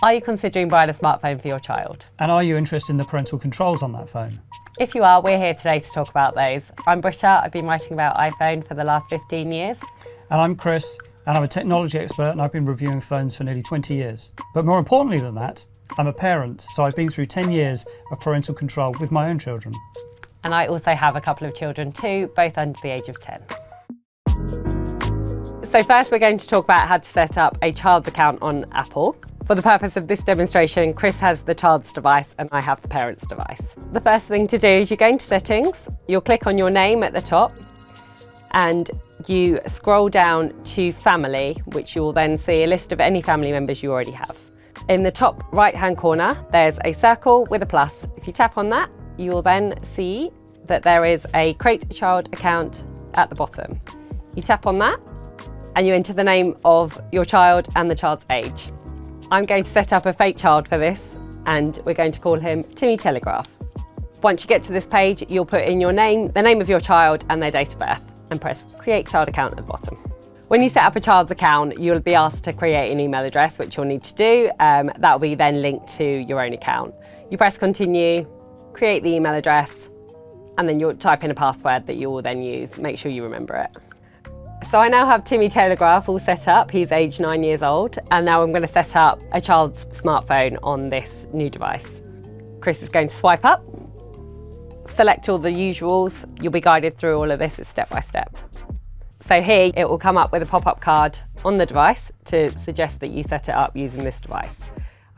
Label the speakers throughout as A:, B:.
A: Are you considering buying a smartphone for your child?
B: And are you interested in the parental controls on that phone?
A: If you are, we're here today to talk about those. I'm Britta, I've been writing about iPhone for the last 15 years.
B: And I'm Chris, and I'm a technology expert, and I've been reviewing phones for nearly 20 years. But more importantly than that, I'm a parent, so I've been through 10 years of parental control with my own children.
A: And I also have a couple of children too, both under the age of 10. So first we're going to talk about how to set up a child's account on Apple. For the purpose of this demonstration, Chris has the child's device and I have the parent's device. The first thing to do is you go into settings, you'll click on your name at the top and you scroll down to family, which you will then see a list of any family members you already have. In the top right hand corner, there's a circle with a plus. If you tap on that, you will then see that there is a create a child account at the bottom. You tap on that and you enter the name of your child and the child's age. I'm going to set up a fake child for this and we're going to call him Timmy Telegraph. Once you get to this page, you'll put in your name, the name of your child and their date of birth and press create child account at the bottom. When you set up a child's account, you'll be asked to create an email address, which you'll need to do. That will be then linked to your own account. You press continue, create the email address, and then you'll type in a password that you will then use. Make sure you remember it. So I now have Timmy Telegraph all set up. He's aged 9 years old. And now I'm going to set up a child's smartphone on this new device. Chris is going to swipe up, select all the usuals. You'll be guided through all of this step by step. So here it will come up with a pop-up card on the device to suggest that you set it up using this device.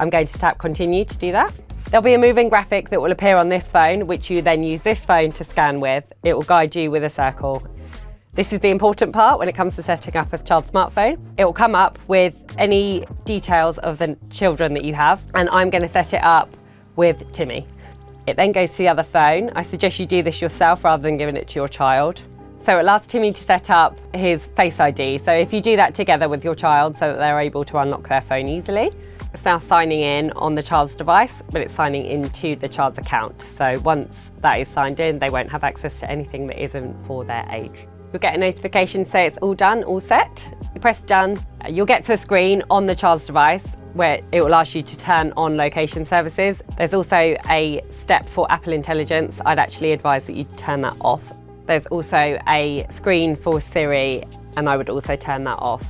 A: I'm going to tap continue to do that. There'll be a moving graphic that will appear on this phone, which you then use this phone to scan with. It will guide you with a circle. This is the important part when it comes to setting up a child's smartphone. It will come up with any details of the children that you have, and I'm going to set it up with Timmy. It then goes to the other phone. I suggest you do this yourself rather than giving it to your child. So it allows Timmy to set up his Face ID. So if you do that together with your child so that they're able to unlock their phone easily. It's now signing in on the child's device, but it's signing into the child's account. So once that is signed in, they won't have access to anything that isn't for their age. You'll get a notification to say it's all done, all set. You press done. You'll get to a screen on the child's device where it will ask you to turn on location services. There's also a step for Apple Intelligence. I'd actually advise that you turn that off. There's also a screen for Siri, and I would also turn that off.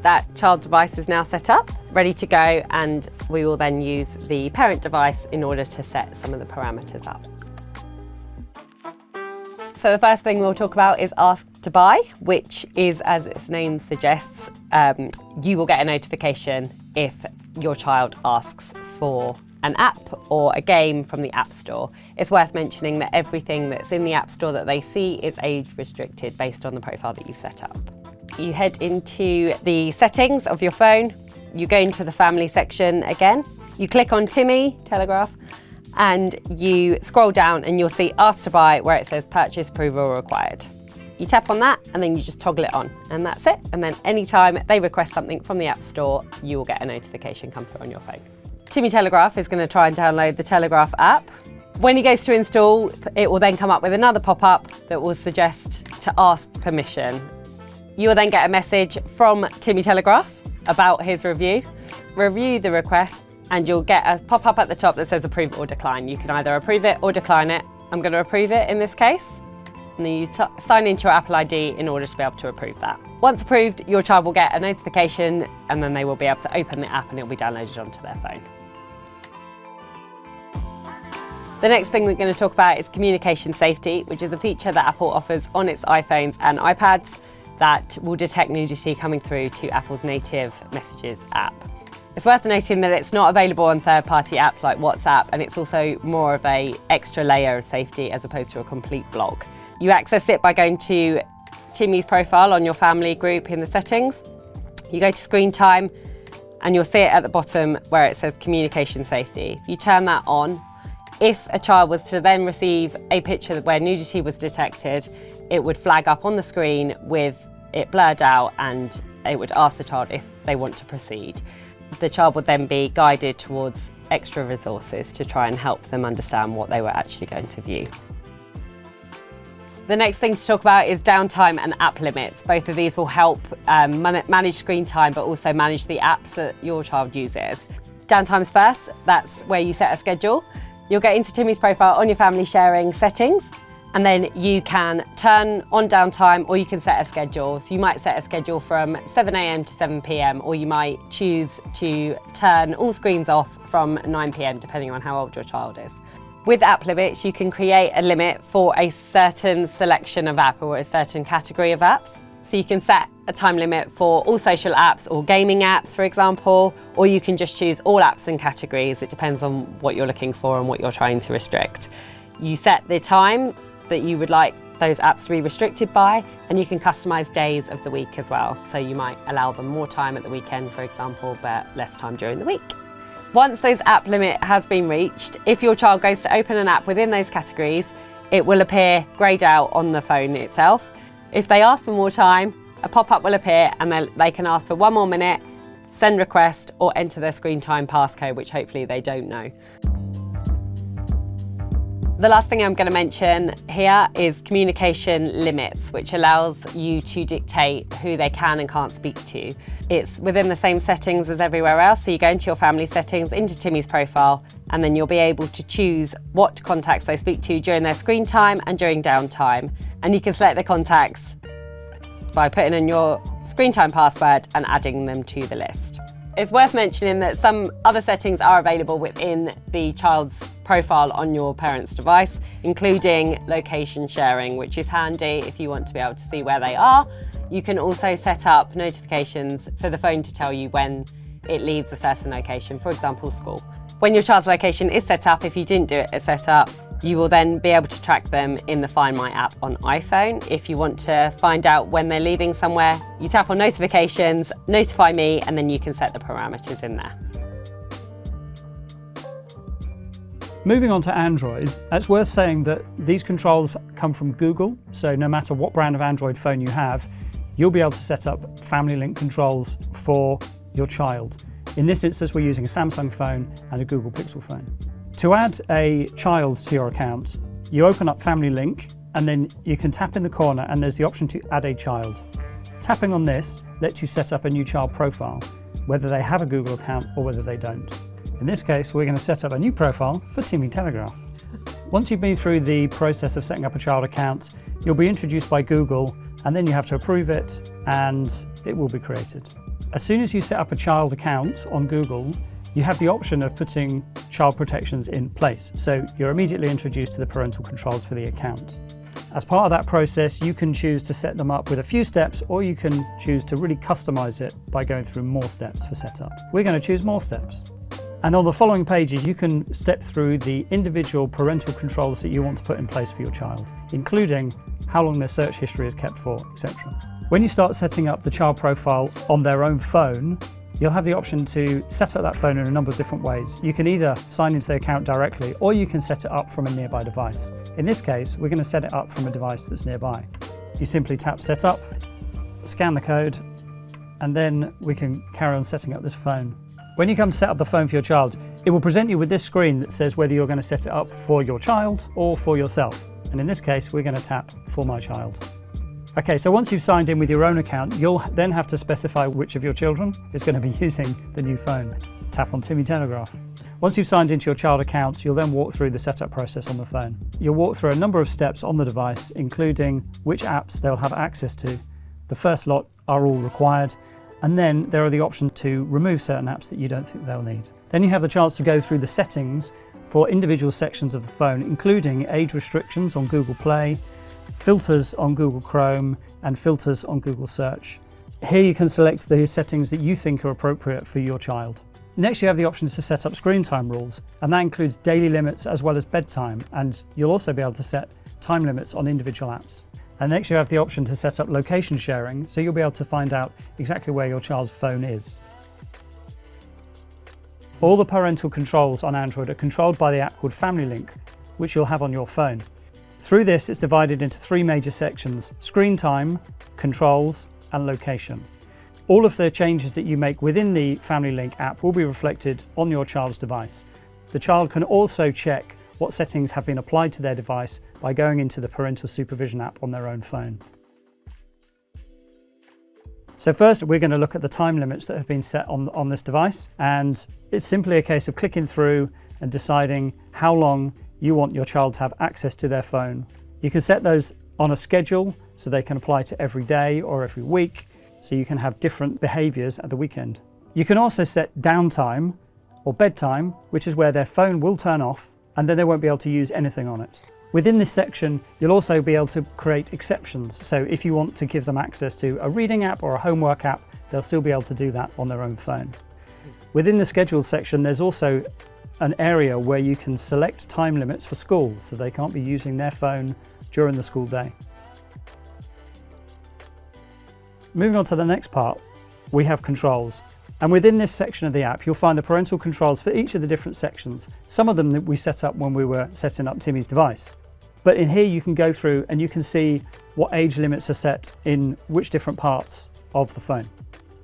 A: That child device is now set up, ready to go, and we will then use the parent device in order to set some of the parameters up. So the first thing we'll talk about is Ask to Buy, which is, as its name suggests, you will get a notification if your child asks for an app or a game from the App Store. It's worth mentioning that everything that's in the App Store that they see is age restricted based on the profile that you've set up. You head into the settings of your phone, you go into the family section again, you click on Timmy Telegraph, and you scroll down and you'll see Ask to Buy where it says purchase approval required. You tap on that and then you just toggle it on and that's it. And then anytime they request something from the App Store, you will get a notification come through on your phone. Timmy Telegraph is going to try and download the Telegraph app. When he goes to install, it will then come up with another pop-up that will suggest to ask permission. You will then get a message from Timmy Telegraph about his review. Review the request and you'll get a pop-up at the top that says approve or decline. You can either approve it or decline it. I'm going to approve it in this case. And then you sign into your Apple ID in order to be able to approve that. Once approved, your child will get a notification and then they will be able to open the app and it will be downloaded onto their phone. The next thing we're going to talk about is communication safety, which is a feature that Apple offers on its iPhones and iPads that will detect nudity coming through to Apple's native Messages app. It's worth noting that it's not available on third-party apps like WhatsApp, and it's also more of an extra layer of safety as opposed to a complete block. You access it by going to Timmy's profile on your family group in the settings. You go to screen time and you'll see it at the bottom where it says communication safety. If you turn that on, if a child was to then receive a picture where nudity was detected, it would flag up on the screen with it blurred out and it would ask the child if they want to proceed. The child would then be guided towards extra resources to try and help them understand what they were actually going to view. The next thing to talk about is downtime and app limits. Both of these will help manage screen time, but also manage the apps that your child uses. Downtime's first, that's where you set a schedule. You'll get into Timmy's profile on your family sharing settings, and then you can turn on downtime or you can set a schedule. So you might set a schedule from 7 AM to 7 PM, or you might choose to turn all screens off from 9 PM, depending on how old your child is. With app limits, you can create a limit for a certain selection of app or a certain category of apps. So you can set a time limit for all social apps or gaming apps, for example, or you can just choose all apps and categories. It depends on what you're looking for and what you're trying to restrict. You set the time that you would like those apps to be restricted by, and you can customize days of the week as well. So you might allow them more time at the weekend, for example, but less time during the week. Once those app limit has been reached, if your child goes to open an app within those categories, it will appear greyed out on the phone itself. If they ask for more time, a pop-up will appear and they can ask for 1 more minute, send request, or enter their screen time passcode, which hopefully they don't know. The last thing I'm going to mention here is communication limits, which allows you to dictate who they can and can't speak to. It's within the same settings as everywhere else, so you go into your family settings, into Timmy's profile, and then you'll be able to choose what contacts they speak to during their screen time and during downtime. And you can select the contacts by putting in your screen time password and adding them to the list. It's worth mentioning that some other settings are available within the child's profile on your parent's device, including location sharing, which is handy if you want to be able to see where they are. You can also set up notifications for the phone to tell you when it leaves a certain location, for example, school. When your child's location is set up, if you didn't do it as set up, you will then be able to track them in the Find My app on iPhone. If you want to find out when they're leaving somewhere, you tap on notifications, notify me, and then you can set the parameters in there.
B: Moving on to Android, it's worth saying that these controls come from Google, so no matter what brand of Android phone you have, you'll be able to set up Family Link controls for your child. In this instance, we're using a Samsung phone and a Google Pixel phone. To add a child to your account, you open up Family Link and then you can tap in the corner and there's the option to add a child. Tapping on this lets you set up a new child profile, whether they have a Google account or whether they don't. In this case, we're going to set up a new profile for Timmy Telegraph. Once you've been through the process of setting up a child account, you'll be introduced by Google and then you have to approve it and it will be created. As soon as you set up a child account on Google, you have the option of putting child protections in place. So you're immediately introduced to the parental controls for the account. As part of that process, you can choose to set them up with a few steps, or you can choose to really customize it by going through more steps for setup. We're going to choose more steps. And on the following pages, you can step through the individual parental controls that you want to put in place for your child, including how long their search history is kept for, etc. When you start setting up the child profile on their own phone, you'll have the option to set up that phone in a number of different ways. You can either sign into the account directly, or you can set it up from a nearby device. In this case, we're going to set it up from a device that's nearby. You simply tap Set Up, scan the code, and then we can carry on setting up this phone. When you come to set up the phone for your child, it will present you with this screen that says whether you're going to set it up for your child or for yourself. And in this case, we're going to tap For My Child. Okay, so once you've signed in with your own account, you'll then have to specify which of your children is going to be using the new phone. Tap on Timmy Telegraph. Once you've signed into your child account, you'll then walk through the setup process on the phone. You'll walk through a number of steps on the device, including which apps they'll have access to. The first lot are all required, and then there are the option to remove certain apps that you don't think they'll need. Then you have the chance to go through the settings for individual sections of the phone, including age restrictions on Google Play, filters on Google Chrome, and filters on Google Search. Here you can select the settings that you think are appropriate for your child. Next, you have the option to set up screen time rules, and that includes daily limits as well as bedtime, and you'll also be able to set time limits on individual apps. And next you have the option to set up location sharing, so you'll be able to find out exactly where your child's phone is. All the parental controls on Android are controlled by the app called Family Link, which you'll have on your phone. Through this, it's divided into 3 major sections: screen time, controls, and location. All of the changes that you make within the Family Link app will be reflected on your child's device. The child can also check what settings have been applied to their device by going into the Parental Supervision app on their own phone. So first we're going to look at the time limits that have been set on this device, and it's simply a case of clicking through and deciding how long you want your child to have access to their phone. You can set those on a schedule so they can apply to every day or every week, so you can have different behaviours at the weekend. You can also set downtime or bedtime, which is where their phone will turn off and then they won't be able to use anything on it. Within this section, you'll also be able to create exceptions. So if you want to give them access to a reading app or a homework app, they'll still be able to do that on their own phone. Within the scheduled section, there's also an area where you can select time limits for school, so they can't be using their phone during the school day. Moving on to the next part, we have controls. And within this section of the app, you'll find the parental controls for each of the different sections. Some of them that we set up when we were setting up Timmy's device. But in here you can go through and you can see what age limits are set in which different parts of the phone.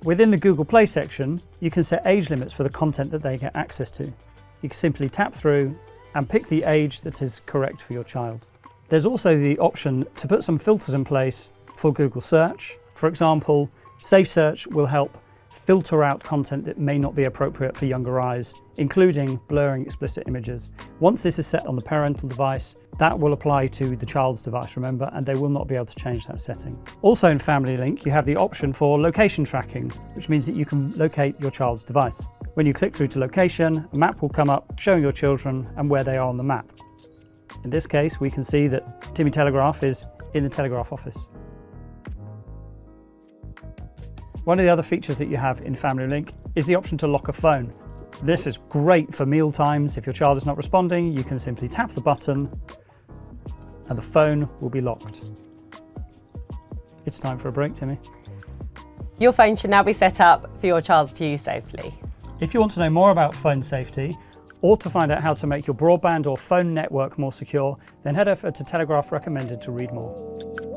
B: Within the Google Play section, you can set age limits for the content that they get access to. You can simply tap through and pick the age that is correct for your child. There's also the option to put some filters in place for Google Search. For example, Safe Search will help filter out content that may not be appropriate for younger eyes, including blurring explicit images. Once this is set on the parental device, that will apply to the child's device, remember, and they will not be able to change that setting. Also in Family Link, you have the option for location tracking, which means that you can locate your child's device. When you click through to location, a map will come up showing your children and where they are on the map. In this case, we can see that Timmy Telegraph is in the Telegraph office. One of the other features that you have in Family Link is the option to lock a phone. This is great for meal times. If your child is not responding, you can simply tap the button and the phone will be locked. It's time for a break, Timmy.
A: Your phone should now be set up for your child to use safely.
B: If you want to know more about phone safety or to find out how to make your broadband or phone network more secure, then head over to Telegraph Recommended to read more.